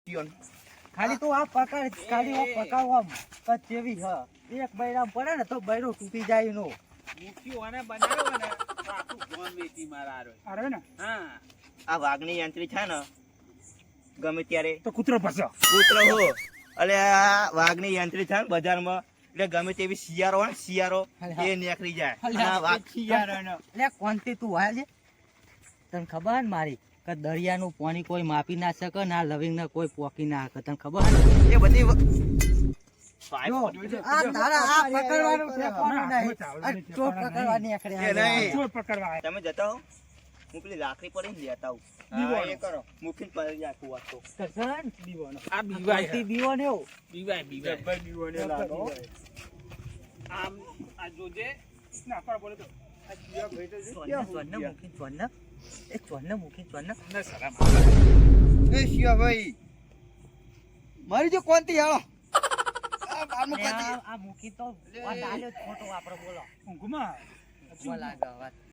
મુક્તિઓ ખાલી તું આ પકડ ખાલી આ પકડવા કચ જેવી હ એક બૈરામ પડે ને તો બૈરો તૂટી જાય નો મુખ્યઓને બનાવ્યો ને તો આખું ગોમ વેચી મારા આરો ને હા આ વાઘની યંત્રી છે ને ગમે ત્યારે તો કૂતરો ફસો કૂતરો હો એટલે આ વાઘની યંત્રી છે ને બજારમાં એટલે ગમે તેવી શિયાળો હોય ને શિયાળો એ નીકળી જાય અને આ વાઘ શિયાળાનો એટલે કોનથી તું વાય છે તને ખબર હે ને મારી કે દરિયાનું પાણી કોઈ માપી ના શકે ને આ લવિંગ ને કોઈ પોકી ના શકે તને ખબર હે ને એ બધી જો, આ તારા આ પકડવાનું ઠેકાણું નહીં. આ ચોર પકડવાની આખરે એ નહીં. ચોર પકડવા તમે જતા હો હું પેલી લાકડી પડી ને લેતા આવું દીવાનો. હા, એ કરો મૂકીને પડી જાય આખું વાત તો કરશન દીવાનો આ બીવાય કોનથી બીવો ને એવું બીવાય બીવાય જબ્બર દીવાનો લાગો આમ આ જોજે ના પર બોલે તો આ જીવા ભાઈ તો ચોરને મૂકી ચોરને એ ચોરને મૂકી ચોરને ના સલામ એ શિયા ભાઈ મારી જો કોનથી આવો અને આ મૂકી તો વાત આલ્યો જ ખોટો આપણે બોલો ઊંઘમાં લાગે વાત